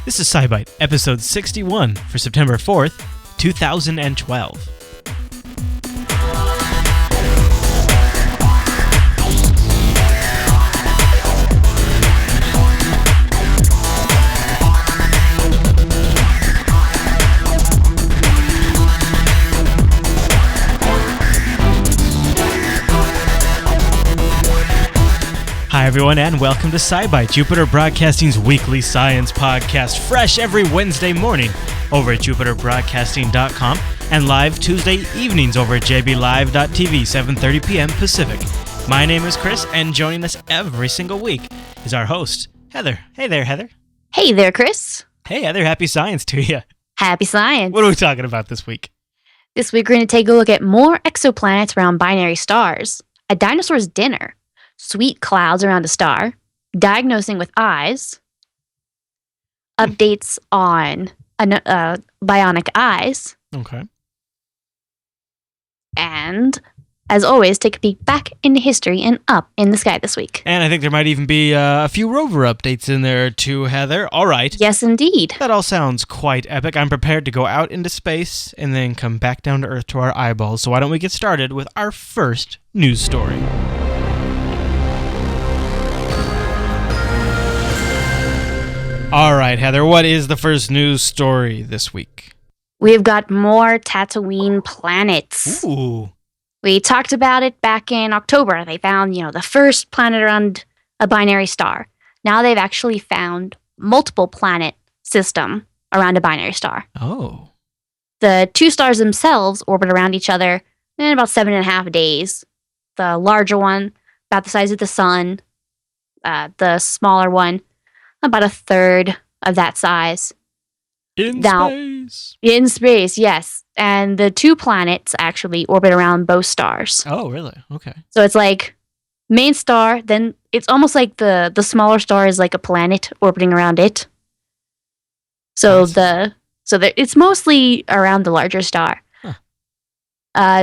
This is SciByte, episode 61 for September 4th, 2012. Hi everyone, and welcome to SciByte, Jupiter Broadcasting's weekly science podcast, fresh every Wednesday morning over at jupiterbroadcasting.com and live Tuesday evenings over at jblive.tv, 7:30 p.m. Pacific. My name is Chris, and joining us every single week is our host, Heather. Hey there, Heather. Hey there, Chris. Hey, Heather, happy science to you. Happy science. What are we talking about this week? This week we're going to take a look at more exoplanets around binary stars, a dinosaur's dinner, sweet clouds around a star, diagnosing with eyes, updates on bionic eyes, Okay. and, as always, take a peek back into history and up in the sky this week. And I think there might even be a few Rover updates in there too, Heather. All right. Yes, indeed. That all sounds quite epic. I'm prepared to go out into space and then come back down to Earth to our eyeballs. So why don't we get started with our first news story? All right, Heather, what is the first news story this week? We've got more Tatooine planets. Ooh. We talked about it back in October. They found, the first planet around a binary star. Now they've actually found multiple planet system around a binary star. Oh. The two stars themselves orbit around each other in about 7.5 days. The larger one, about the size of the sun. The smaller one, about a third of that size. Space. In space, yes. And the two planets actually orbit around both stars. Oh, really? Okay. So it's like main star, then it's almost like the smaller star is like a planet orbiting around it. So it's mostly around the larger star. Huh.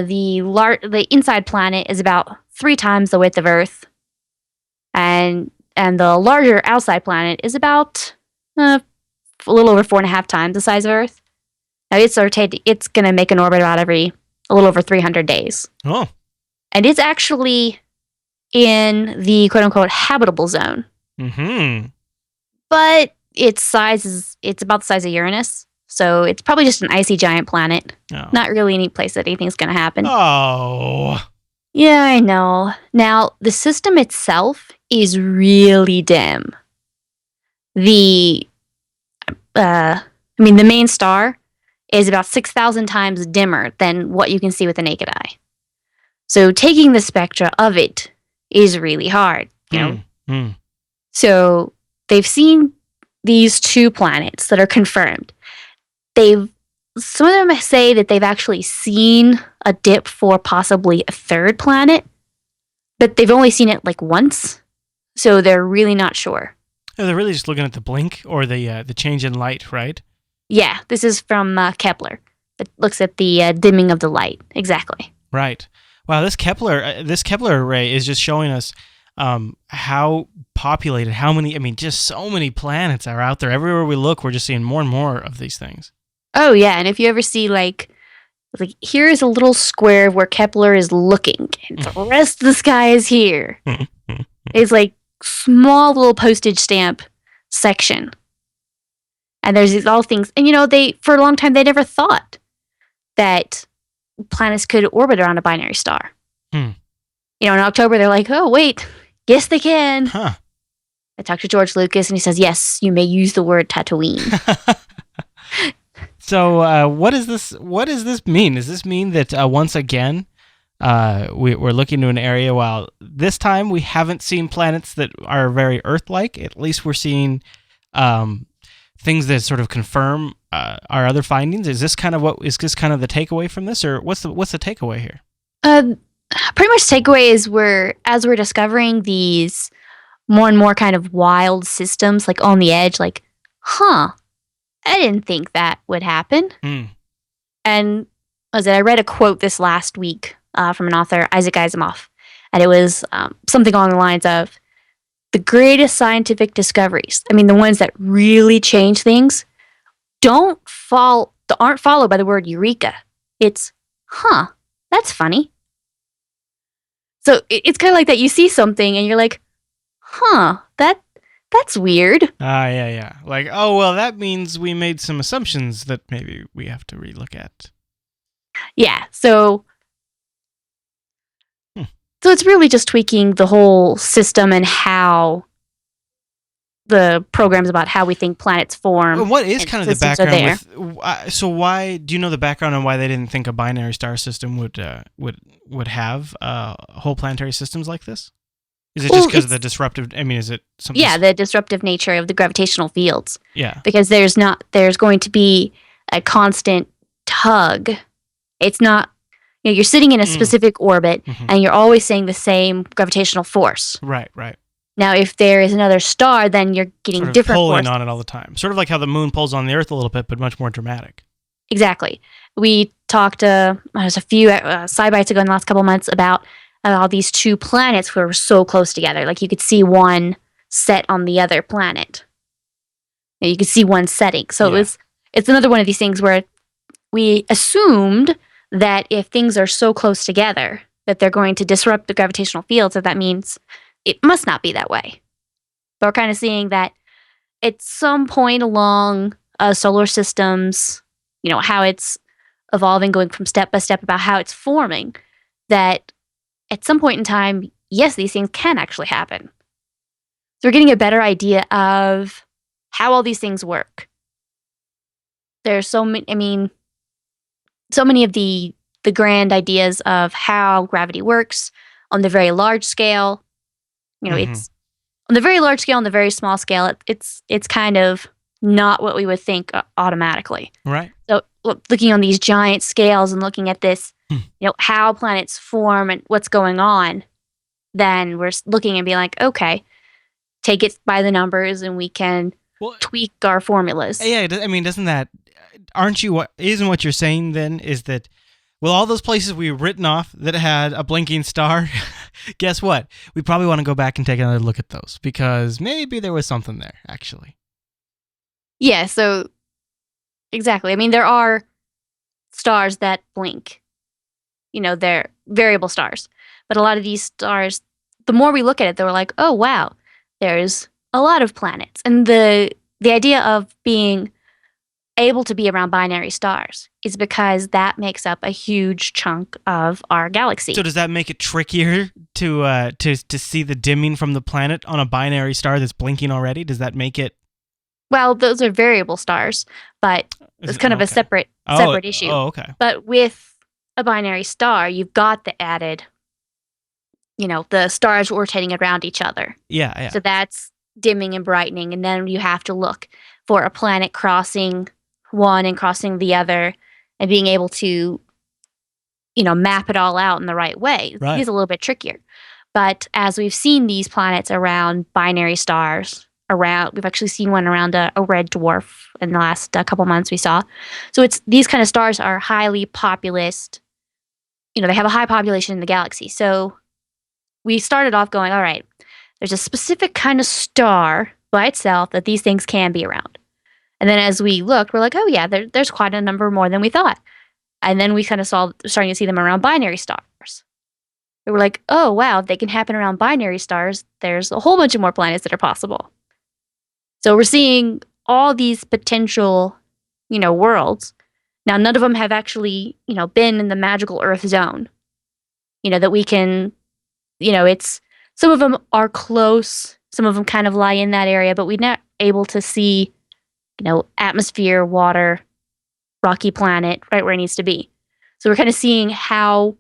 The inside planet is about 3 times the width of Earth, and the larger outside planet is about a little over 4.5 times the size of Earth. Now it's going to make an orbit about every a little over 300 days. Oh. And it's actually in the quote-unquote habitable zone. Mm-hmm. But it's about the size of Uranus. So it's probably just an icy giant planet. Oh. Not really any place that anything's going to happen. Oh. Yeah, I know. Now, the system itself is really dim. The main star is about 6,000 times dimmer than what you can see with the naked eye. So taking the spectra of it is really hard, So they've seen these 2 planets that are confirmed. Some of them say that they've actually seen a dip for possibly a third planet, but they've only seen it like once, so they're really not sure. Oh, they're really just looking at the blink or the change in light, right? Yeah, this is from Kepler. It looks at the dimming of the light. Exactly. Right. Wow, this Kepler array is just showing us how populated, just so many planets are out there. Everywhere we look, we're just seeing more and more of these things. Oh, yeah, and if you ever see, like here's a little square where Kepler is looking, and the rest of the sky is here. It's like small little postage stamp section. And there's these all things, and for a long time, they never thought that planets could orbit around a binary star. In October, they're like, oh, wait, yes, they can. Huh. I talked to George Lucas, and he says, yes, you may use the word Tatooine. So what does this mean? Does this mean that once again we're looking to an area, while this time we haven't seen planets that are very Earth-like? At least we're seeing things that sort of confirm our other findings. Is this kind of the takeaway from this, or what's the takeaway here? Pretty much takeaway is as we're discovering these more and more kind of wild systems, like on the edge, like, I didn't think that would happen. And I read a quote this last week from an author, Isaac Asimov, and it was something along the lines of, the greatest scientific discoveries, I mean, the ones that really change things, aren't followed by the word eureka. It's, that's funny. So it's kind of like that. You see something and you're like, that's weird. Yeah. Like, oh, well, that means we made some assumptions that maybe we have to relook at. Yeah, so it's really just tweaking the whole system and how the programs about how we think planets form. What is kind of the background with? So why do you know the background on why they didn't think a binary star system would have whole planetary systems like this? Is it just because of the disruptive? I mean, is it something? Yeah, the disruptive nature of the gravitational fields. Yeah, because there's going to be a constant tug. It's not, you're sitting in a specific orbit and you're always seeing the same gravitational force. Right. Now, if there is another star, then you're getting sort of different pulling force on it all the time. Sort of like how the moon pulls on the Earth a little bit, but much more dramatic. Exactly. We talked there's a few SciBytes ago in the last couple of months about how these two planets were so close together. Like you could see one set on the other planet. You could see one setting. So it's another one of these things where we assumed that if things are so close together that they're going to disrupt the gravitational fields, that means it must not be that way. But we're kind of seeing that at some point along solar systems, how it's evolving, going from step by step about how it's forming, that at some point in time, yes, these things can actually happen. So we're getting a better idea of how all these things work. There's so many of the grand ideas of how gravity works on the very large scale. It's on the very large scale, on the very small scale, it's kind of not what we would think automatically. Right. So looking on these giant scales and looking at this, how planets form and what's going on, then we're looking and being like, okay, take it by the numbers and we can tweak our formulas. Yeah, I mean, isn't what you're saying then is that, well, all those places we've written off that had a blinking star, guess what? We probably want to go back and take another look at those because maybe there was something there, actually. Yeah, so exactly. I mean, there are stars that blink. They're variable stars. But a lot of these stars, the more we look at it, they're like, oh, wow, there's a lot of planets. And the idea of being able to be around binary stars is because that makes up a huge chunk of our galaxy. So does that make it trickier to see the dimming from the planet on a binary star that's blinking already? Does that make it? Well, those are variable stars, but it's kind of a separate issue. Oh, okay. But with a binary star, you've got the added, the stars rotating around each other. Yeah. So that's dimming and brightening, and then you have to look for a planet crossing one and crossing the other and being able to, map it all out in the right way. Right. It's a little bit trickier. But as we've seen these planets around binary stars, we've actually seen one around a red dwarf in the last couple months we saw. So these kind of stars are highly populous. They have a high population in the galaxy. So we started off going, all right, there's a specific kind of star by itself that these things can be around. And then as we looked, we're like, oh yeah, there's quite a number more than we thought. And then we kind of starting to see them around binary stars. We were like, oh wow, if they can happen around binary stars, there's a whole bunch of more planets that are possible. So we're seeing all these potential, worlds. Now, none of them have actually, been in the magical Earth zone. That we can, some of them are close. Some of them kind of lie in that area, but we're not able to see, atmosphere, water, rocky planet right where it needs to be. So we're kind of seeing how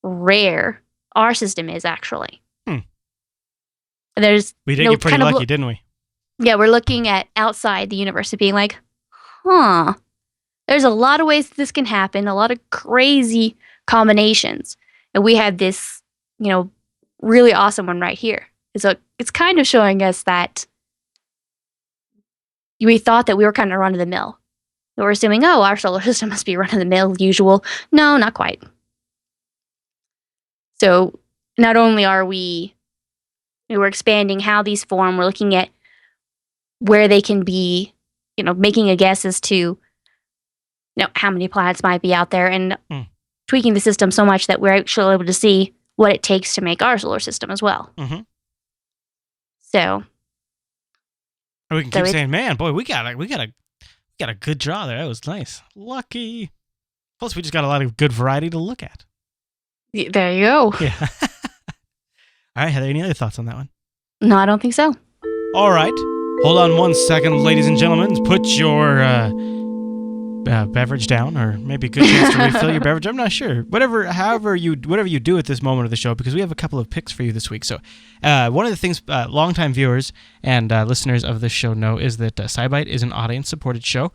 rare our system is actually. And we did get pretty lucky, didn't we? Yeah, we're looking at outside the universe and being like, there's a lot of ways this can happen, a lot of crazy combinations. And we have this, really awesome one right here. So it's kind of showing us that we thought that we were kind of run-of-the-mill. We're assuming, our solar system must be run-of-the-mill, usual. No, not quite. So not only are we We're expanding how these form. We're looking at where they can be, making a guess as to how many planets might be out there, and tweaking the system so much that we're actually able to see what it takes to make our solar system as well. Mm-hmm. So we can keep saying, man, boy, we got a good draw there. That was nice. Lucky. Plus, we just got a lot of good variety to look at. There you go. Yeah. All right, Heather, any other thoughts on that one? No, I don't think so. All right. Hold on 1 second, ladies and gentlemen. Put your beverage down, or maybe a good chance to refill your beverage. I'm not sure. Whatever you do at this moment of the show, because we have a couple of picks for you this week. So one of the things longtime viewers and listeners of this show know is that SciByte is an audience-supported show.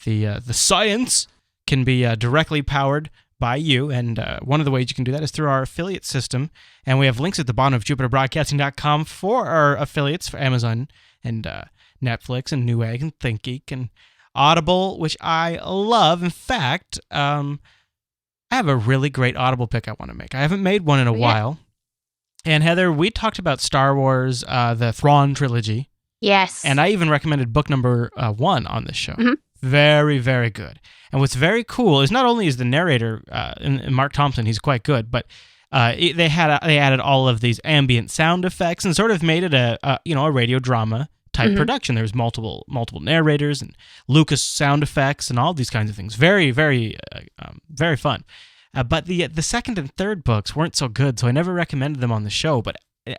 The science can be directly powered by you, and one of the ways you can do that is through our affiliate system, and we have links at the bottom of JupiterBroadcasting.com for our affiliates for Amazon and Netflix and Newegg and ThinkGeek and Audible, which I love. In fact, I have a really great Audible pick I want to make. I haven't made one in a while. And Heather, we talked about Star Wars, the Thrawn trilogy. Yes. And I even recommended book number 1 on this show. Mm-hmm. Very, very good. And what's very cool is not only is the narrator, and Mark Thompson, he's quite good, but they added all of these ambient sound effects and sort of made it a radio drama type production. There's multiple narrators and Lucas sound effects and all these kinds of things. Very, very, very fun. But the second and third books weren't so good, so I never recommended them on the show. But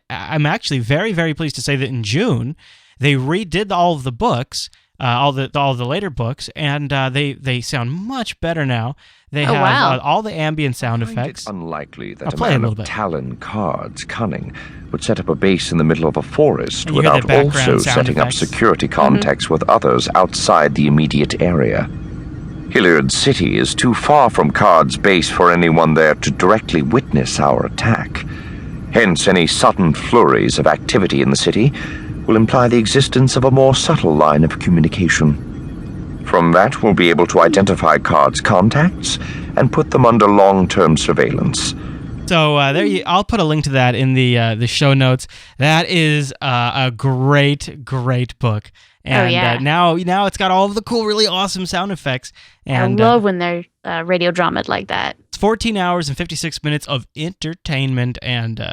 I'm actually very, very pleased to say that in June they redid all of the books, all the later books, and they sound much better now. They have all the ambient sound effects. It's unlikely that a man of Talon Card's cunning would set up a base in the middle of a forest without also setting up security contacts with others outside the immediate area. Hilliard City is too far from Card's base for anyone there to directly witness our attack. Hence, any sudden flurries of activity in the city will imply the existence of a more subtle line of communication. From that, we'll be able to identify Card's contacts and put them under long-term surveillance. So I'll put a link to that in the show notes. That is a great book. And now it's got all of the cool, really awesome sound effects. And I love when they're radio dramaed like that. It's 14 hours and 56 minutes of entertainment, and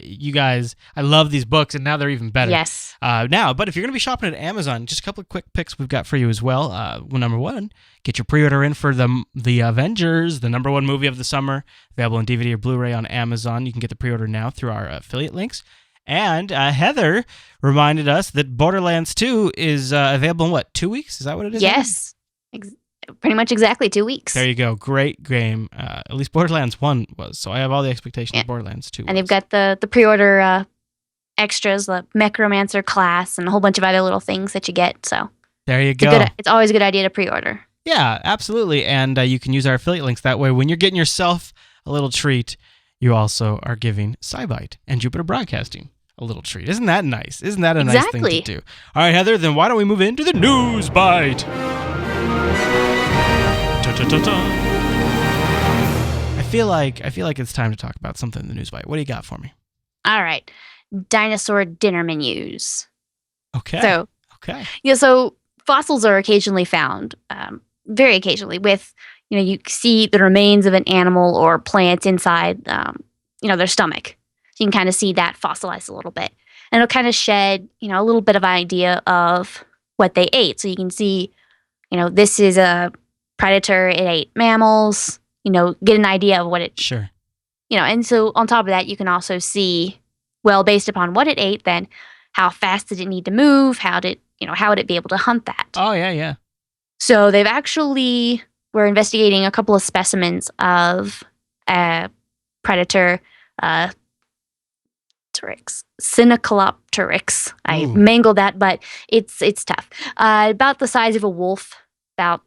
you guys, I love these books, and now they're even better. Yes. But if you're going to be shopping at Amazon, just a couple of quick picks we've got for you as well. Number 1, get your pre-order in for the Avengers, the number 1 movie of the summer, available in DVD or Blu-ray on Amazon. You can get the pre-order now through our affiliate links. And Heather reminded us that Borderlands 2 is available in 2 weeks? Is that what it is? Yes. Pretty much exactly 2 weeks. There you go. Great game. At least Borderlands 1 was. So I have all the expectations of Borderlands 2. And they've got the pre-order extras, the Mechromancer class, and a whole bunch of other little things that you get. So there you go. It's always a good idea to pre-order. Yeah, absolutely. And you can use our affiliate links. That way, when you're getting yourself a little treat, you also are giving SciByte and Jupiter Broadcasting a little treat. Isn't that nice? Isn't that a nice thing to do? All right, Heather, then why don't we move into the news bite? I feel like it's time to talk about something in the news bite. What do you got for me? All right. Dinosaur dinner menus. Okay. So fossils are occasionally found, very occasionally, with, you see the remains of an animal or plant inside, their stomach. So you can kind of see that fossilized a little bit. And it'll kind of shed, a little bit of an idea of what they ate. So you can see, this is a predator. It ate mammals, get an idea of what it... Sure. And so on top of that, you can also see, well, based upon what it ate, then how fast did it need to move? How would it be able to hunt that? Oh, yeah. So they've actually... We're investigating a couple of specimens of a predator, Syneclopteryx. I mangled that, but it's tough. About the size of a wolf, about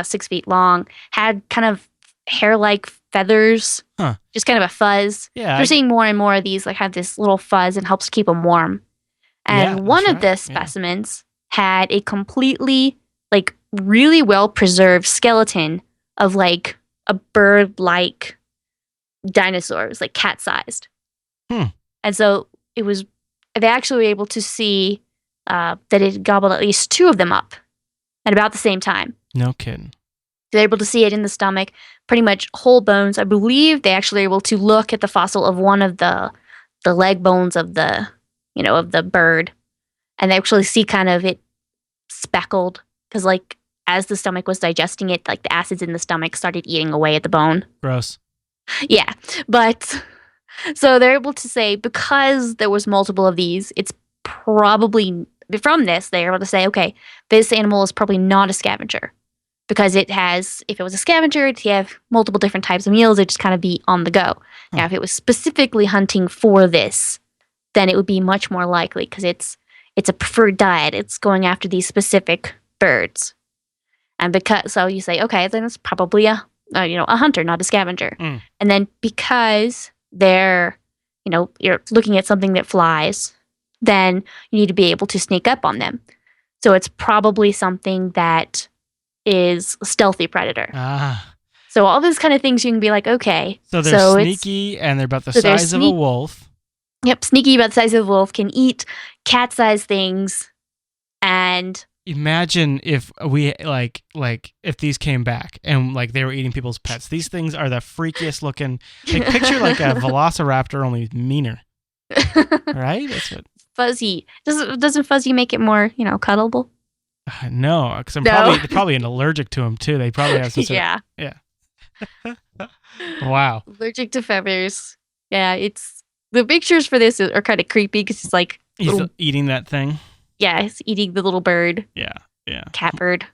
6 feet long, had kind of hair-like feathers, just kind of a fuzz. Yeah, we're seeing more and more of these, have this little fuzz and helps keep them warm. And one of the specimens had a completely, really well-preserved skeleton of, a bird-like dinosaur. It was, cat-sized. And so it was they actually were able to see that it gobbled at least 2 of them up at about the same time. No kidding. They're able to see it in the stomach, pretty much whole bones. I believe they actually were able to look at the fossil of one of the leg bones of the bird, and they actually see kind of it speckled because, like, as the stomach was digesting it, like the acids in the stomach started eating away at the bone. Gross. Yeah, but so they're able to say because there was multiple of these, it's probably from this they're able to say, okay, this animal is probably not a scavenger. Because it has, if it was a scavenger, it'd have multiple different types of meals. It'd just kind of be on the go. Now, if it was specifically hunting for this, then it would be much more likely because it's a preferred diet. It's going after these specific birds, and so you say, okay, then it's probably a hunter, not a scavenger. And then because you're looking at something that flies, then you need to be able to sneak up on them. So it's probably something that is a stealthy predator. So all these kind of things you can be like, okay. So they're sneaky and they're about the size of a wolf. Yep, sneaky about the size of a wolf, can eat cat-sized things, and imagine if we if these came back and like they were eating people's pets. These things are the freakiest looking. Like picture like a velociraptor, only meaner. Right? That's what. Fuzzy. Doesn't Fuzzy make it more, cuddleable? No, because they're probably allergic to them too. They probably have some. Yeah. Wow. Allergic to feathers. Yeah, it's the pictures for this are kind of creepy because it's like he's eating that thing. Yeah, he's eating the little bird. Yeah. Cat bird.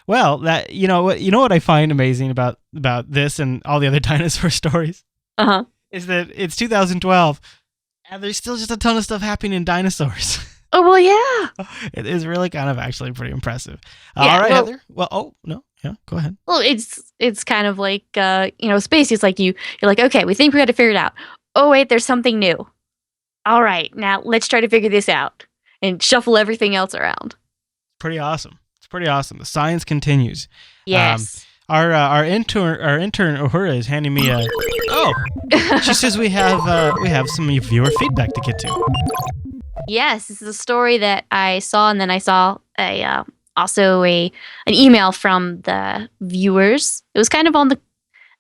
Well, that what I find amazing about this and all the other dinosaur stories. Is that it's 2012 and there's still just a ton of stuff happening in dinosaurs. Oh, well, yeah. It is really kind of actually pretty impressive. All right, Heather. Well, oh, no. Yeah, go ahead. Well, it's kind of like, space. It's like you're like, okay, we think we got to figure it out. Oh, wait, there's something new. All right, now let's try to figure this out and shuffle everything else around. Pretty awesome. It's pretty awesome. The science continues. Yes. Our intern Uhura is handing me a. Oh, she says we have some viewer feedback to get to. Yes, this is a story that I saw, and then I saw also an email from the viewers. It was kind of on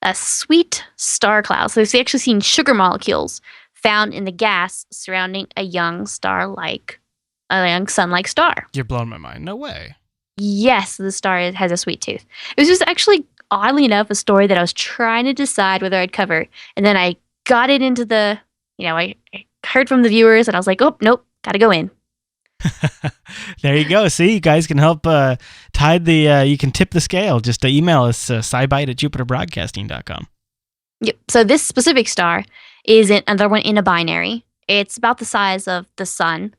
a sweet star cloud. So they've actually seen sugar molecules found in the gas surrounding a young sun-like star. You're blowing my mind. No way. Yes, the star has a sweet tooth. It was just actually, oddly enough, a story that I was trying to decide whether I'd cover. And then I got it into I heard from the viewers, and I was like, oh, nope, gotta go in. There you go. See, you guys can help tide you can tip the scale. Just email us, SciByte@JupiterBroadcasting.com. Yep. So this specific star is another one in a binary. It's about the size of the sun,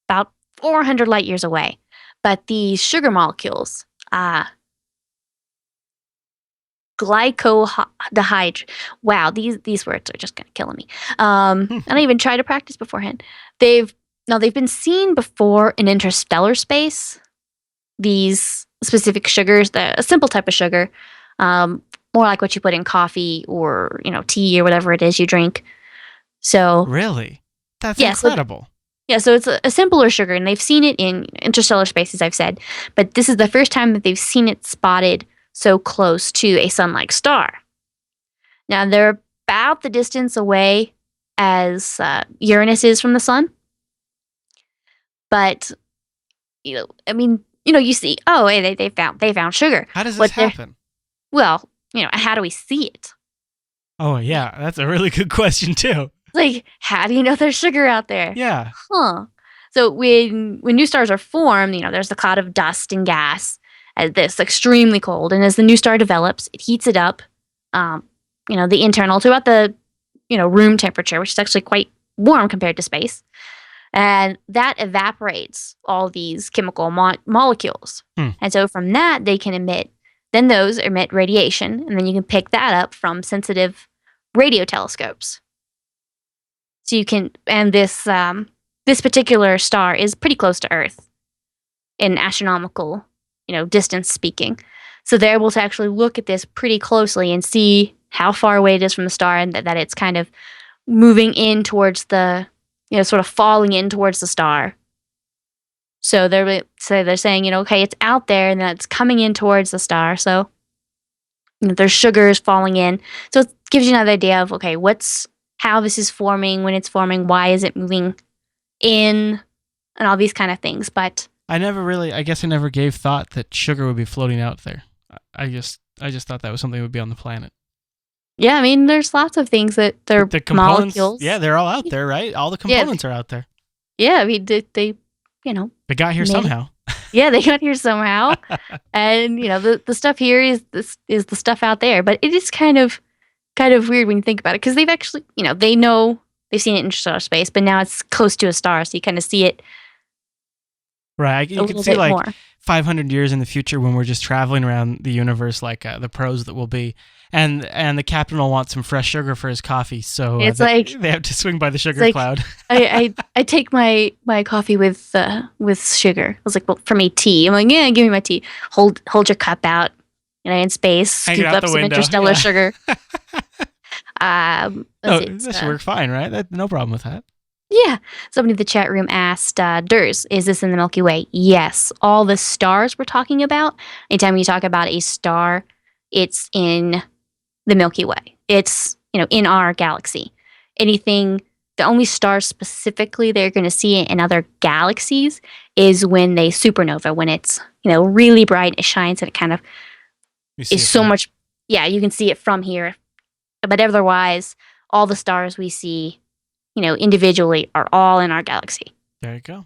about 400 light years away. But these sugar molecules, glycodehydrate. Wow, these words are just kind of killing me. And I even tried to practice beforehand. They've been seen before in interstellar space. These specific sugars, a simple type of sugar, more like what you put in coffee or tea or whatever it is you drink. So really, that's incredible. So it's a simpler sugar, and they've seen it in interstellar space, as I've said. But this is the first time that they've seen it spotted so close to a sun-like star. Now, they're about the distance away as Uranus is from the sun. But, you see, they found sugar. How does this happen? Well, how do we see it? Oh, yeah, that's a really good question, too. Like, how do you know there's sugar out there? Yeah. Huh. So when new stars are formed, there's the cloud of dust and gas that's extremely cold. And as the new star develops, it heats it up, the internal to about the, room temperature, which is actually quite warm compared to space. And that evaporates all these chemical molecules. And so from that, they can those emit radiation. And then you can pick that up from sensitive radio telescopes. So you can, and this particular star is pretty close to Earth in astronomical, distance speaking. So they're able to actually look at this pretty closely and see how far away it is from the star, and that it's kind of moving in towards the sort of falling in towards the star. So they're saying, okay, it's out there and that's coming in towards the star. So there's sugars falling in. So it gives you another idea of, okay, how this is forming, when it's forming, why is it moving in, and all these kind of things. But I guess I never gave thought that sugar would be floating out there. I just thought that was something that would be on the planet. Yeah, I mean, there's lots of things that they're the components, molecules. Yeah, they're all out there, right? All the components are out there. Yeah, I mean, they got here somehow. Yeah, they got here somehow. And, the stuff here is the stuff out there. But it is kind of weird when you think about it, because they've actually, they know they've seen it in interstellar space, but now it's close to a star, so you kind of see it. Right, you can see like more. 500 years in the future when we're just traveling around the universe, like the pros that will be, and the captain will want some fresh sugar for his coffee, so it's they have to swing by the sugar cloud. I take my coffee with sugar. I was like, well, for me, tea. I'm like, yeah, give me my tea. Hold your cup out, in space, scoop up some interstellar sugar. That should work fine, right? No problem with that. Yeah. Somebody in the chat room asked, Durs, is this in the Milky Way? Yes. All the stars we're talking about, anytime you talk about a star, it's in the Milky Way. It's, in our galaxy. The only stars specifically they're going to see in other galaxies is when they supernova, when it's, really bright, it shines, and it kind of is so much. Yeah, you can see it from here. But otherwise, all the stars we see, individually are all in our galaxy. There you go. All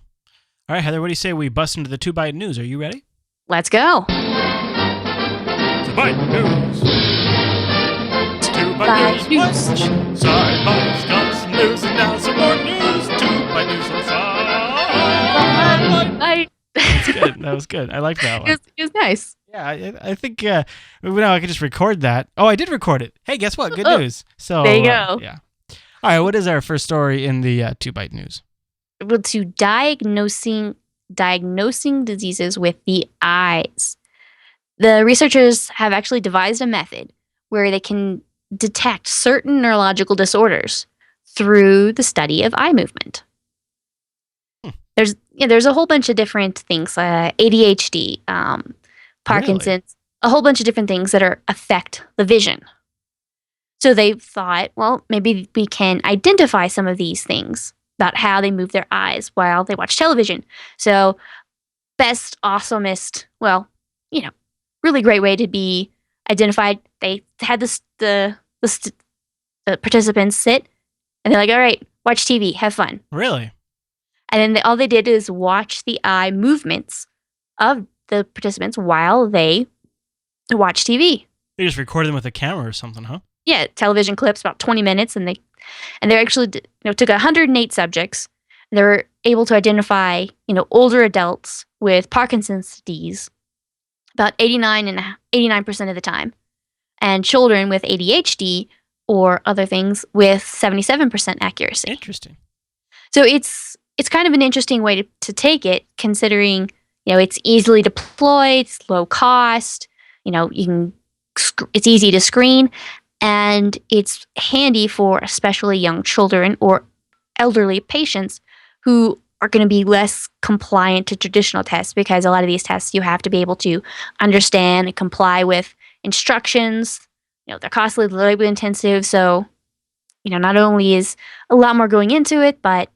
right, Heather, what do you say we bust into the 2-Byte News? Are you ready? Let's go. 2-Byte News. 2-Byte News. SciByte's got some news, and now some more news. 2-Byte News on SciByte. That's good. That was good. I like that one. It was nice. Yeah, I think I could just record that. Oh, I did record it. Hey, guess what? Good news. So there you go. Yeah. All right, what is our first story in the 2-Byte News? Well, to diagnosing diseases with the eyes. The researchers have actually devised a method where they can detect certain neurological disorders through the study of eye movement. There's a whole bunch of different things, ADHD, Parkinson's, really? A whole bunch of different things that affect the vision. So they thought, well, maybe we can identify some of these things about how they move their eyes while they watch television. So best, awesomest, really great way to be identified. They had the participants sit, and they're like, all right, watch TV, have fun. Really? And then all they did is watch the eye movements of the participants while they watch TV. They just recorded them with a camera or something, huh? Yeah, television clips, about 20 minutes, and they actually took 108 subjects. They were able to identify older adults with Parkinson's disease about 89% of the time, and children with ADHD or other things with 77% accuracy. Interesting. So it's kind of an interesting way to take it, considering it's easily deployed, it's low cost, it's easy to screen. And it's handy for especially young children or elderly patients who are going to be less compliant to traditional tests, because a lot of these tests you have to be able to understand and comply with instructions. They're costly, they're labor intensive. So, not only is a lot more going into it, but,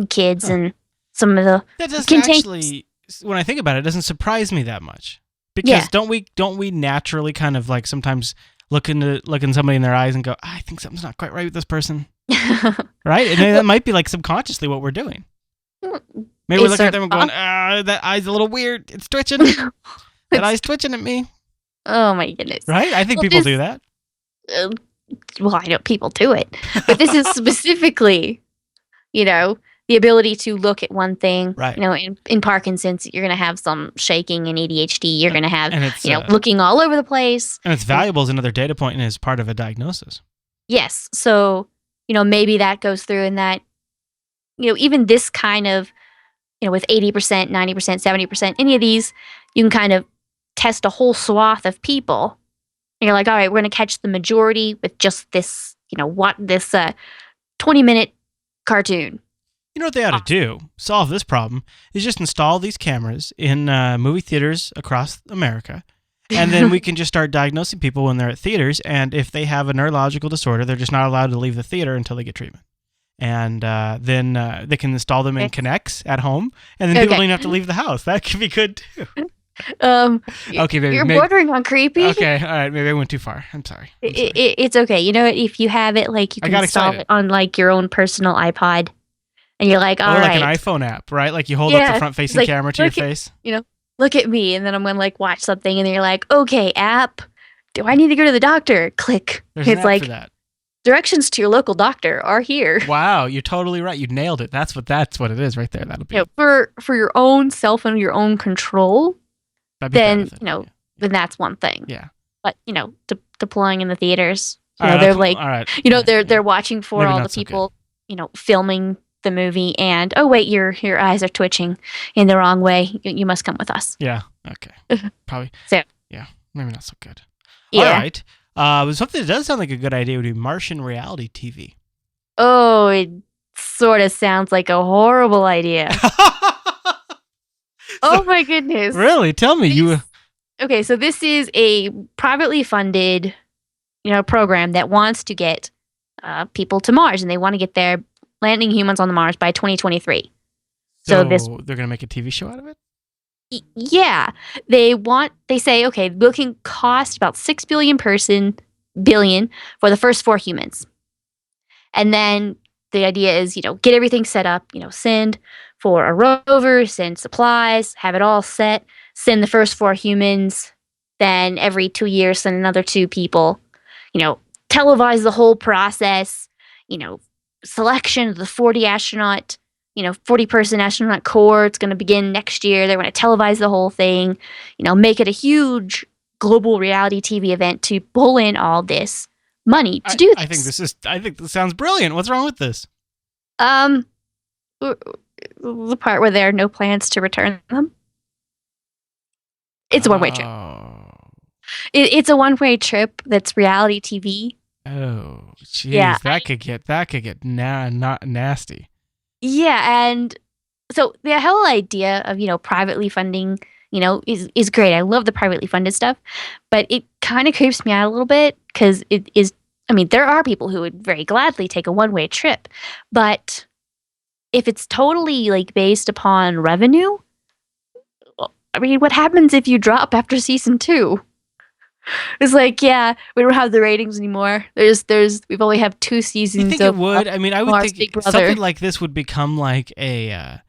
kids and some of the... That doesn't actually, when I think about it, doesn't surprise me that much. Because don't we naturally kind of like sometimes... Look somebody in their eyes and go, I think something's not quite right with this person. Right? And that might be like subconsciously what we're doing. Maybe we're looking at them and going, that eye's a little weird. It's twitching. That eye's twitching at me. Oh my goodness. Right? I think people do that. I know people do it. But this is specifically, the ability to look at one thing. Right. In Parkinson's, you're going to have some shaking, and ADHD, you're going to have, looking all over the place. And it's valuable as another data point and as part of a diagnosis. Yes. So, maybe that goes through, and that, even this kind of, with 80%, 90%, 70%, any of these, you can kind of test a whole swath of people. And you're like, all right, we're going to catch the majority with just this, this 20-minute cartoon. You know what they ought to do? Solve this problem is just install these cameras in movie theaters across America. And then we can just start diagnosing people when they're at theaters. And if they have a neurological disorder, they're just not allowed to leave the theater until they get treatment. And then they can install them in Kinects at home. And then people don't even have to leave the house. That could be good, too. Okay, maybe, you're bordering on creepy. Okay, all right. Maybe I went too far. I'm sorry. It's okay. You know what? If you have it, like, you can install it on, like, your own personal iPod. And you're like, all right. Like an iPhone app, right? Like you hold up the front-facing camera to your face. Look at me, and then I'm going to, like, watch something, and then you're like, okay, app, do I need to go to the doctor? Click. There's an app for that. Directions to your local doctor are here. Wow, you're totally right. You nailed it. That's what it is right there. That'll be for your own cell phone, your own control. Then then that's one thing. Yeah. But deploying in the theaters, they're like, all right. They're watching for maybe all the people, filming the movie, and oh wait, your eyes are twitching in the wrong way. You must come with us. Yeah. Okay. Probably. So. Yeah. Maybe not so good. Yeah. All right. Something that does sound like a good idea would be Martian reality TV. Oh, it sort of sounds like a horrible idea. Oh my goodness. Really? Tell me. Okay, so this is a privately funded, program that wants to get people to Mars, and they want to get there landing humans on the Mars by 2023. So they're going to make a TV show out of it? Yeah. They say, okay, we can cost about $6 billion for the first 4 humans. And then the idea is, get everything set up, send for a rover, send supplies, have it all set, send the first 4 humans, then every 2 years send another 2 people, televise the whole process, selection of the 40-person astronaut corps. It's going to begin next year. They're going to televise the whole thing, make it a huge global reality TV event to pull in all this money to do this. I think this sounds brilliant. What's wrong with this? The part where there are no plans to return them. It's a one-way trip. It's a one-way trip that's reality TV. Oh, jeez, that could get not nasty. Yeah, and so the whole idea of privately funding is great. I love the privately funded stuff, but it kind of creeps me out a little bit because it is. I mean, there are people who would very gladly take a one-way trip, but if it's totally like based upon revenue, I mean, what happens if you drop after season 2? It's like, we don't have the ratings anymore. We've only have 2 seasons. You think it would? I mean, I would think something like this would become like a.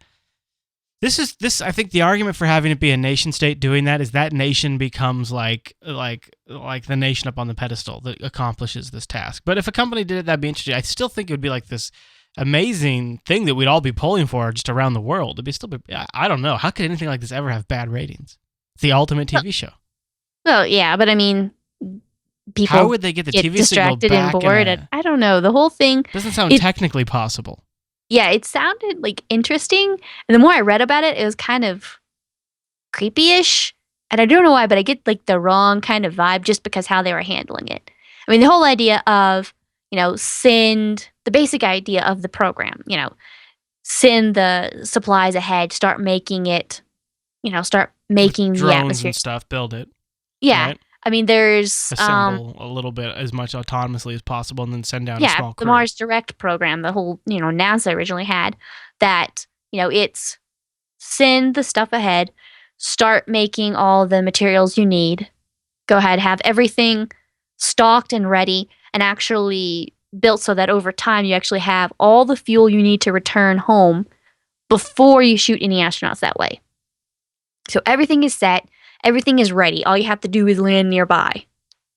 This. I think the argument for having it be a nation state doing that is that nation becomes like the nation up on the pedestal that accomplishes this task. But if a company did it, that'd be interesting. I still think it would be like this amazing thing that we'd all be pulling for just around the world. I don't know. How could anything like this ever have bad ratings? It's the ultimate TV show. Well, yeah, but I mean, people how would they get the TV distracted signal back and bored? I don't know. The whole thing doesn't sound technically possible. Yeah, it sounded like interesting, and the more I read about it, it was kind of creepy-ish, and I don't know why, but I get like the wrong kind of vibe just because how they were handling it. I mean, the whole idea of send the basic idea of the program, send the supplies ahead, start making it, start making with the drones atmosphere and stuff, build it. Yeah. Right? I mean, there's assemble a little bit as much autonomously as possible, and then send down a small crew. The Mars Direct program, the whole NASA originally had that. It's send the stuff ahead, start making all the materials you need, go ahead, have everything stocked and ready, and actually built so that over time you actually have all the fuel you need to return home before you shoot any astronauts that way. So everything is set. Everything is ready. All you have to do is land nearby.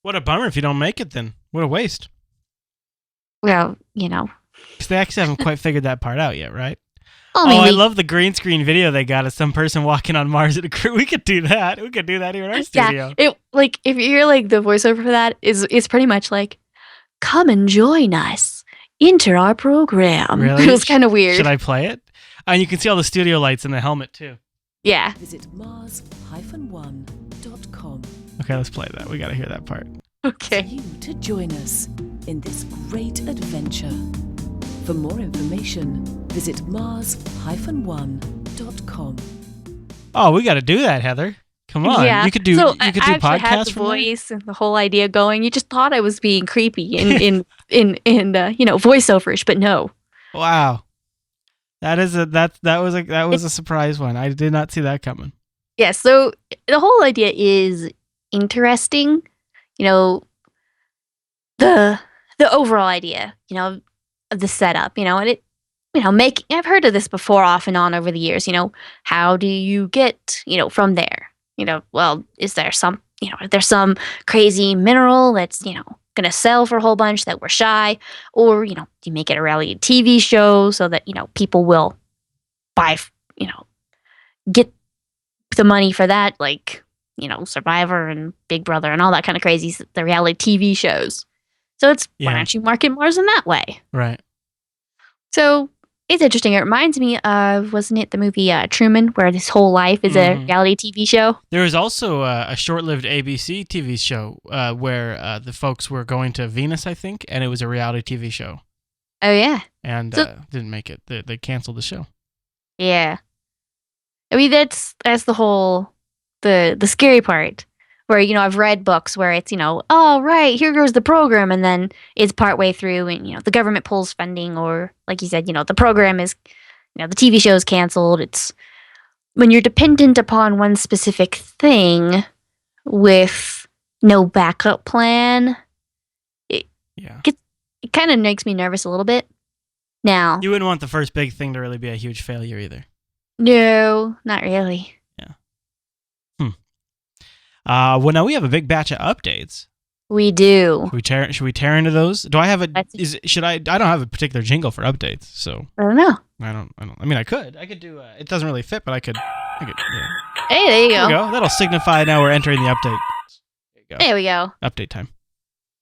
What a bummer if you don't make it then. What a waste. Well, Because they actually haven't quite figured that part out yet, right? I love the green screen video they got of some person walking on Mars at a crew. We could do that. We could do that here in our studio. Yeah, if you hear the voiceover for that, it's pretty much like, come and join us. Enter our program. Really? It was kind of weird. Should I play it? And you can see all the studio lights in the helmet too. Yeah. Visit mars-1.com. Okay, let's play that. We got to hear that part. Okay. For you to join us in this great adventure. For more information, visit mars-1.com. Oh, we got to do that, Heather. Come on, Yeah. you could do I had the from there? voice and the whole idea going. You just thought I was being creepy in voiceoverish, but no. Wow, that was a surprise one. I did not see that coming. Yeah. So the whole idea is interesting. The overall idea. Of the setup. And it. I've heard of this before off and on over the years. How do you get from there? Well, is there some, there's some crazy mineral that's, going to sell for a whole bunch that we're shy, or, do you make it a reality TV show so that, people will buy, get the money for that, like, Survivor and Big Brother and all that kind of crazy, the reality TV shows. So why don't you market Mars in that way? Right. So it's interesting. It reminds me of, wasn't it the movie Truman, where his whole life is a reality TV show? There was also a short-lived ABC TV show where the folks were going to Venus, I think, and it was a reality TV show. Oh, yeah. And didn't make it. They canceled the show. Yeah. I mean, that's the whole, the scary part. Where, I've read books where it's, oh, right, here goes the program, and then it's partway through, and, the government pulls funding, or, like you said, the program is, the TV show is canceled. It's when you're dependent upon one specific thing with no backup plan, it kind of makes me nervous a little bit. Now, you wouldn't want the first big thing to really be a huge failure either. No, not really. Well, now we have a big batch of updates. We do. Should we tear into those? Do I have I don't have a particular jingle for updates, so I don't know. I mean, I could do. It doesn't really fit, but I could. Yeah. Hey, there you go. That'll signify now we're entering the update. There we go. Update time.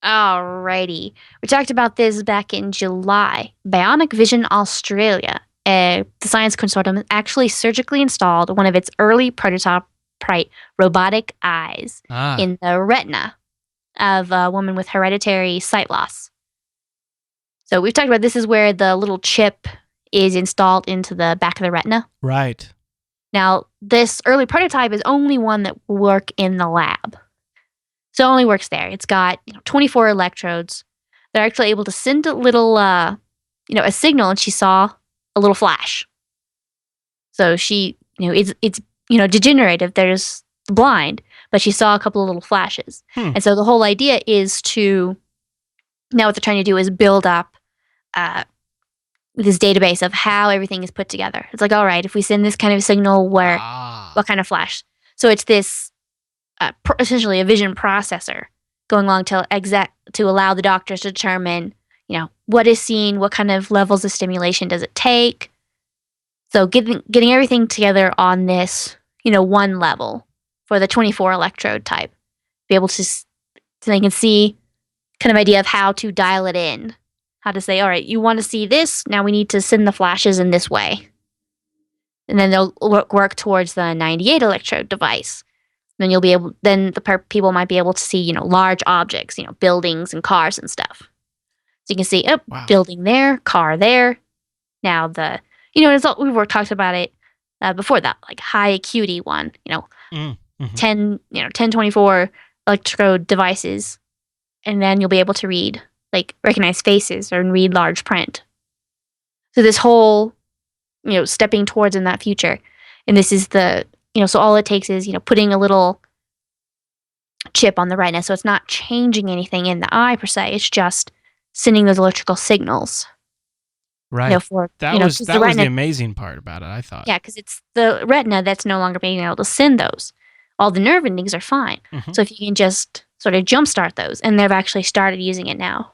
Alrighty. We talked about this back in July. Bionic Vision Australia, the science consortium, actually surgically installed one of its early prototype robotic eyes in the retina of a woman with hereditary sight loss. So we've talked about this is where the little chip is installed into the back of the retina. Right. Now, this early prototype is only one that will work in the lab. So it only works there. It's got 24 electrodes. They're actually able to send a little, a signal, and she saw a little flash. So she, it's degenerative. There's blind, but she saw a couple of little flashes. And so the whole idea is now what they're trying to do is build up this database of how everything is put together. It's like, all right, if we send this kind of signal, what kind of flash? So it's this essentially a vision processor going along to allow the doctors to determine, what is seen, what kind of levels of stimulation does it take. So getting everything together on this, one level for the 24 electrode type, be able to, so they can see kind of idea of how to dial it in, how to say, all right, you want to see this, now we need to send the flashes in this way. And then they'll work towards the 98 electrode device. Then the people might be able to see, large objects, buildings and cars and stuff. So you can see, building there, car there. Now we've talked about it before that, like high acuity one, 1024 electrode devices. And then you'll be able to recognize faces or read large print. So this whole, stepping towards in that future. And this is so all it takes is, putting a little chip on the retina. So it's not changing anything in the eye per se. It's just sending those electrical signals. Right. That was the amazing part about it, I thought. Yeah, because it's the retina that's no longer being able to send those. All the nerve endings are fine. Mm-hmm. So if you can just sort of jumpstart those, and they've actually started using it now.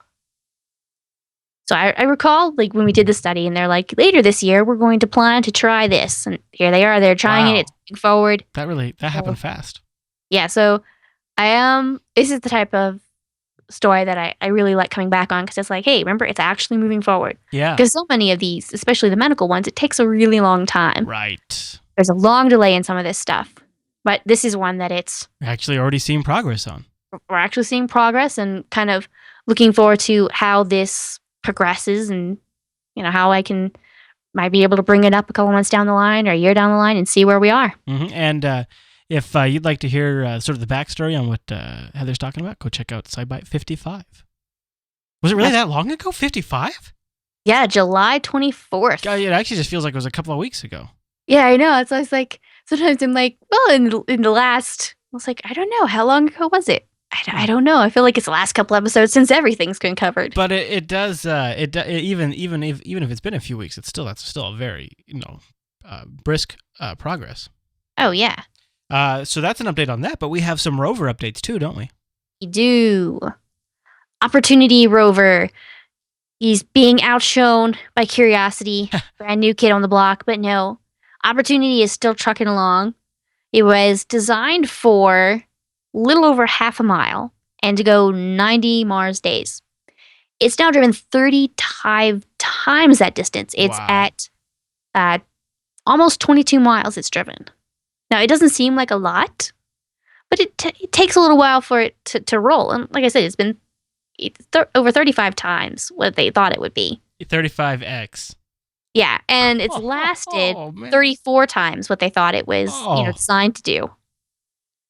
So I recall, when we did the study, and they're like, later this year, we're going to plan to try this. And here they are. They're trying it. It's moving forward. That happened fast. Yeah, so this is the type of story that I really like coming back on, because it's like, hey, remember, it's actually moving forward. Yeah. Because so many of these, especially the medical ones, it takes a really long time. Right. There's a long delay in some of this stuff. But this is one that we're actually already seeing progress on. We're actually seeing progress and kind of looking forward to how this progresses and how I might be able to bring it up a couple months down the line or a year down the line and see where we are. Mm-hmm. And if you'd like to hear sort of the backstory on what Heather's talking about, go check out SciByte 55. Was it really that long ago? 55? Yeah, July 24th. God, it actually just feels like it was a couple of weeks ago. Yeah, I know. It's always like, sometimes I'm like, well, in the last, I was like, I don't know. How long ago was it? I don't know. I feel like it's the last couple episodes since everything's been covered. But it does, even if it's been a few weeks, that's still a very, brisk progress. Oh, yeah. So that's an update on that, but we have some rover updates too, don't we? We do. Opportunity Rover. He's being outshone by Curiosity, brand new kid on the block, but no. Opportunity is still trucking along. It was designed for a little over half a mile and to go 90 Mars days. It's now driven 35 times that distance. It's at almost 22 miles it's driven. Now, it doesn't seem like a lot, but it takes a little while for it to roll. And like I said, it's been over 35 times what they thought it would be. 35x. Yeah, and it's lasted 34 times what they thought it was designed to do.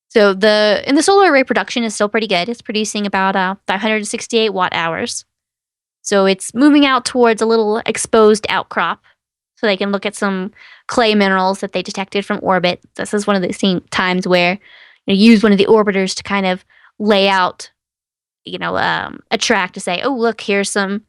So the solar array production is still pretty good. It's producing about 568 watt hours. So it's moving out towards a little exposed outcrop so they can look at some clay minerals that they detected from orbit. This is one of the times where you use one of the orbiters to kind of lay out a track to say, oh, look, here's some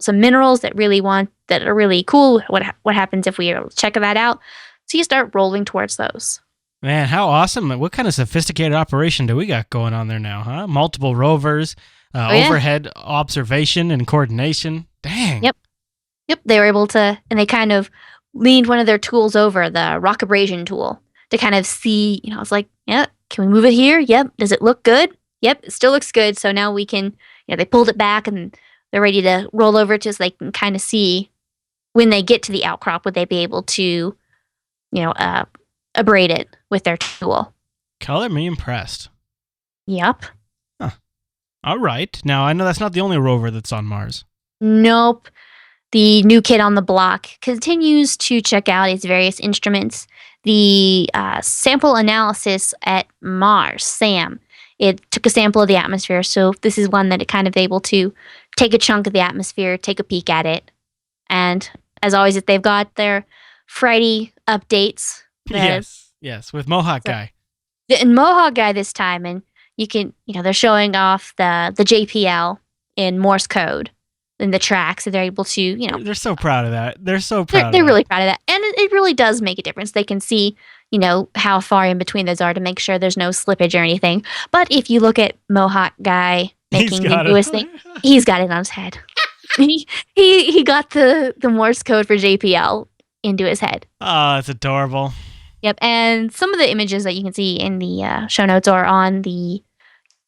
minerals that are really cool. What happens if we check that out? So you start rolling towards those. Man, how awesome. What kind of sophisticated operation do we got going on there now, huh? Multiple rovers, overhead observation and coordination. Dang. Yep. They were able to, and they kind of leaned one of their tools over, the rock abrasion tool, to kind of see, it's like, yeah, can we move it here? Yep. Does it look good? Yep, it still looks good. So now we can, they pulled it back and they're ready to roll over to so they can kind of see when they get to the outcrop, would they be able to, abrade it with their tool. Color me impressed. Yep. Huh. All right. Now, I know that's not the only rover that's on Mars. Nope. The new kid on the block continues to check out its various instruments. The sample analysis at Mars, SAM, it took a sample of the atmosphere, so this is one that it kind of able to take a chunk of the atmosphere, take a peek at it. And as always, they've got their Friday updates. Yes, with Mohawk Guy. And Mohawk Guy this time, and you can, they're showing off the JPL in Morse code in the tracks, so they're able to, They're so proud of that. They're really proud of that. And it really does make a difference. They can see, how far in between those are to make sure there's no slippage or anything. But if you look at Mohawk Guy making the newest thing, he's got it on his head. he got the Morse code for JPL into his head. Oh, that's adorable. Yep, and some of the images that you can see in the show notes or on the,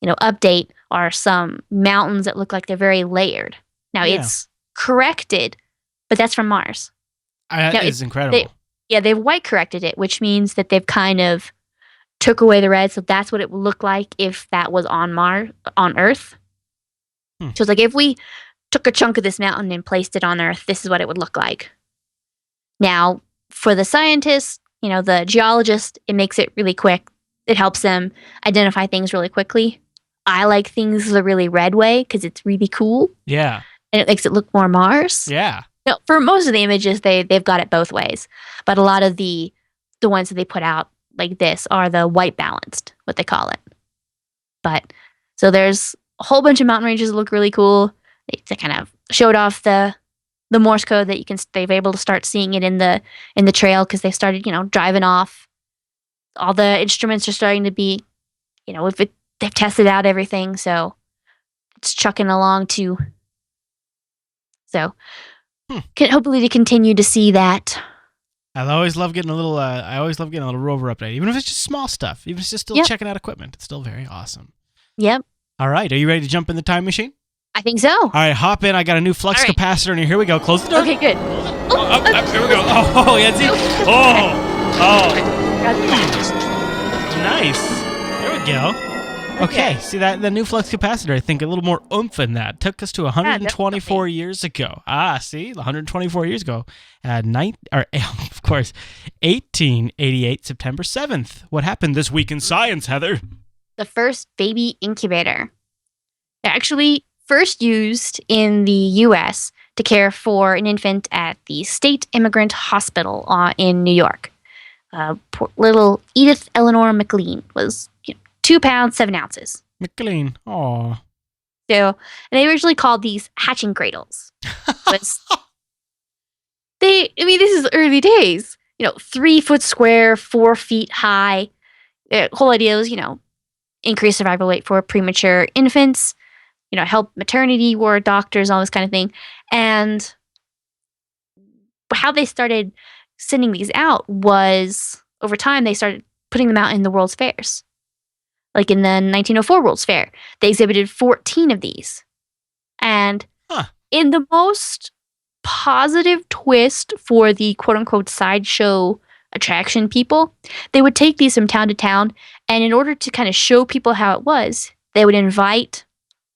update are some mountains that look like they're very layered. Now, it's corrected, but that's from Mars. That is incredible. They've white corrected it, which means that they've kind of took away the red, so that's what it would look like if that was on Earth. So it's like if we took a chunk of this mountain and placed it on Earth, this is what it would look like. Now, for the scientists, the geologist, it makes it really quick. It helps them identify things really quickly. I like things the really red way because it's really cool. Yeah. And it makes it look more Mars. Yeah. No, for most of the images, they've got it both ways. But a lot of the ones that they put out like this are the white balanced, what they call it. But so there's a whole bunch of mountain ranges that look really cool. They kind of showed off the Morse code that they've able to start seeing it in the trail because they started, driving off. All the instruments are starting to be, they've tested out everything, so it's chucking along too. So can hopefully to continue to see that. I always love getting a little rover update, even if it's just small stuff. Even if it's just still checking out equipment, it's still very awesome. Yep. All right, are you ready to jump in the time machine? I think so. All right, hop in. I got a new flux capacitor in here. Here we go. Close the door. Okay, good. Here we go. Oh, yeah, see? Oh. Nice. There we go. Okay, see that the new flux capacitor, I think a little more oomph in that. Took us to 124 years ago. See, 124 years ago. Of course, 1888, September 7th. What happened this week in science, Heather? The first baby incubator. They're actually first used in the U.S. to care for an infant at the State Immigrant Hospital in New York. Poor little Edith Eleanor McLean was 2 pounds, 7 ounces. McLean, aw. So, and they originally called these hatching cradles. This is early days. 3 foot square, 4 feet high. The whole idea was, increase survival rate for premature infants, help maternity ward doctors, all this kind of thing. And how they started sending these out was, over time, they started putting them out in the World's Fairs. Like in the 1904 World's Fair, they exhibited 14 of these. And in the most positive twist for the quote-unquote sideshow attraction people, they would take these from town to town, and in order to kind of show people how it was, they would invite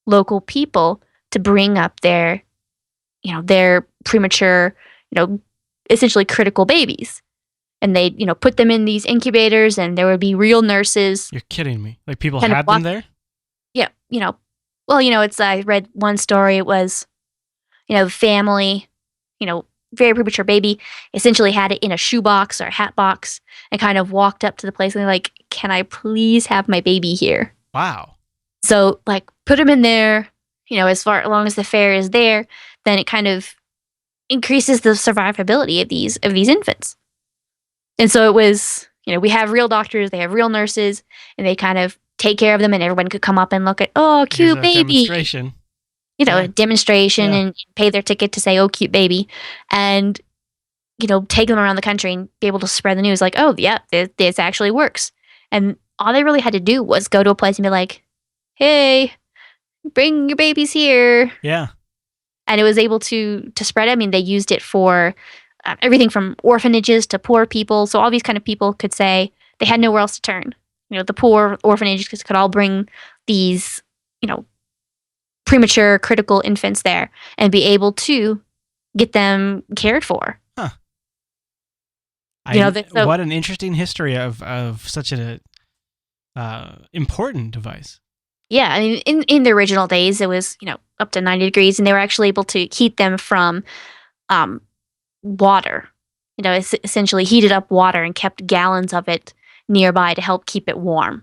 local people to bring up their premature, essentially critical babies. And they'd, put them in these incubators, and there would be real nurses. You're kidding me. Like people had them there? Yeah, I read one story. It was, the family, very premature baby, essentially had it in a shoebox or a hat box and kind of walked up to the place and they're like, can I please have my baby here? Wow. So, put them in there, as long as the fair is there, then it kind of increases the survivability of these infants. And so it was, we have real doctors, they have real nurses, and they kind of take care of them, and everyone could come up and look at, oh, cute baby. Demonstration. A demonstration and pay their ticket to say, oh, cute baby. And, take them around the country and be able to spread the news like, oh, yeah, this actually works. And all they really had to do was go to a place and be like, hey, bring your babies here. Yeah. And it was able to spread. They used it for everything from orphanages to poor people. So all these kind of people could say they had nowhere else to turn. The poor orphanages could all bring these, premature critical infants there and be able to get them cared for. Huh. What an interesting history of such an important device. Yeah, in the original days, it was, up to 90 degrees, and they were actually able to heat them from water. Essentially heated up water and kept gallons of it nearby to help keep it warm.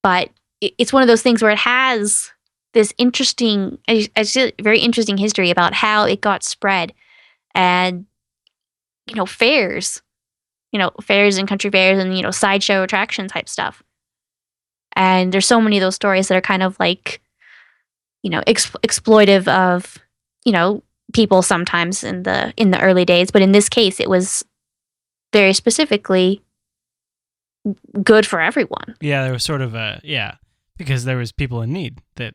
But it's one of those things where it has this interesting, very interesting history about how it got spread. And, fairs, fairs and country fairs and, sideshow attraction type stuff. And there's so many of those stories that are kind of like, exploitive of, people sometimes in the early days. But in this case, it was very specifically good for everyone. Yeah, there was sort of because there was people in need that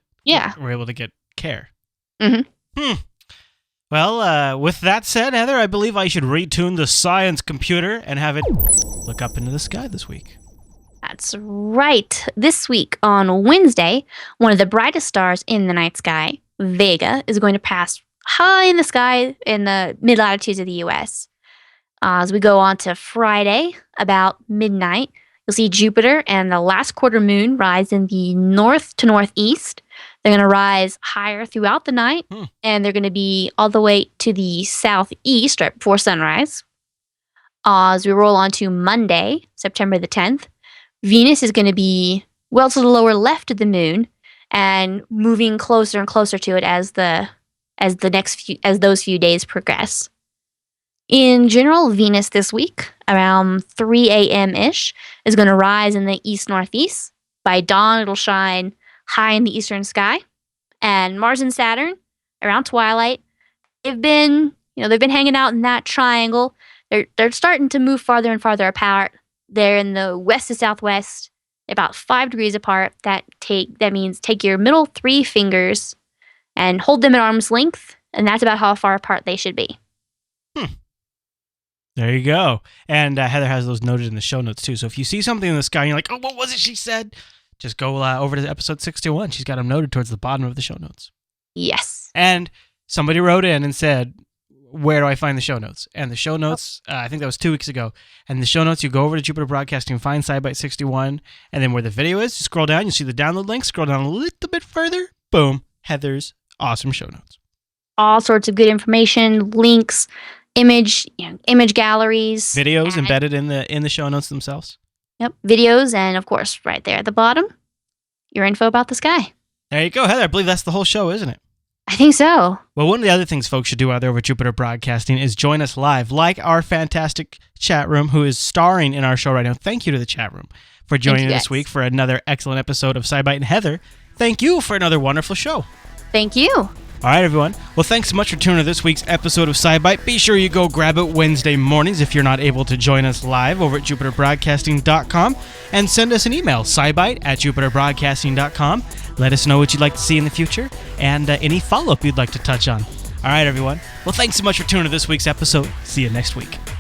were able to get care. Mm-hmm. Well, with that said, Heather, I believe I should retune the science computer and have it look up into the sky this week. That's right. This week on Wednesday, one of the brightest stars in the night sky, Vega, is going to pass high in the sky in the mid-latitudes of the U.S. As we go on to Friday, about midnight, you'll see Jupiter and the last quarter moon rise in the north to northeast. They're going to rise higher throughout the night, and they're going to be all the way to the southeast right before sunrise. As we roll on to Monday, September the 10th, Venus is going to be well to the lower left of the moon and moving closer and closer to it as those few days progress. In general, Venus this week, around 3 a.m. ish, is going to rise in the east-northeast. By dawn, it'll shine high in the eastern sky. And Mars and Saturn, around twilight, they've been hanging out in that triangle. They're starting to move farther and farther apart. They're in the west to southwest, about 5 degrees apart. That means take your middle 3 fingers and hold them at arm's length, and that's about how far apart they should be. There you go. And Heather has those noted in the show notes too. So if you see something in the sky and you're like, oh, what was it she said? just go over to episode 61. She's got them noted towards the bottom of the show notes. Yes. And somebody wrote in and said, where do I find the show notes? And the show notes, I think that was 2 weeks ago. And the show notes, you go over to Jupiter Broadcasting, find SciByte 61, and then where the video is, you scroll down, you see the download link, scroll down a little bit further, boom, Heather's awesome show notes. All sorts of good information, links, image galleries. Videos embedded in the show notes themselves. Yep, videos, and of course, right there at the bottom, your info about the sky. There you go, Heather. I believe that's the whole show, isn't it? I think so. Well, one of the other things folks should do out there with Jupiter Broadcasting is join us live, like our fantastic chat room who is starring in our show right now. Thank you to the chat room for joining us this week for another excellent episode of SciByte. And Heather, thank you for another wonderful show. Thank you. All right, everyone. Well, thanks so much for tuning in to this week's episode of SciByte. Be sure you go grab it Wednesday mornings if you're not able to join us live over at jupiterbroadcasting.com, and send us an email, SciByte@jupiterbroadcasting.com. Let us know what you'd like to see in the future and any follow-up you'd like to touch on. All right, everyone. Well, thanks so much for tuning in to this week's episode. See you next week.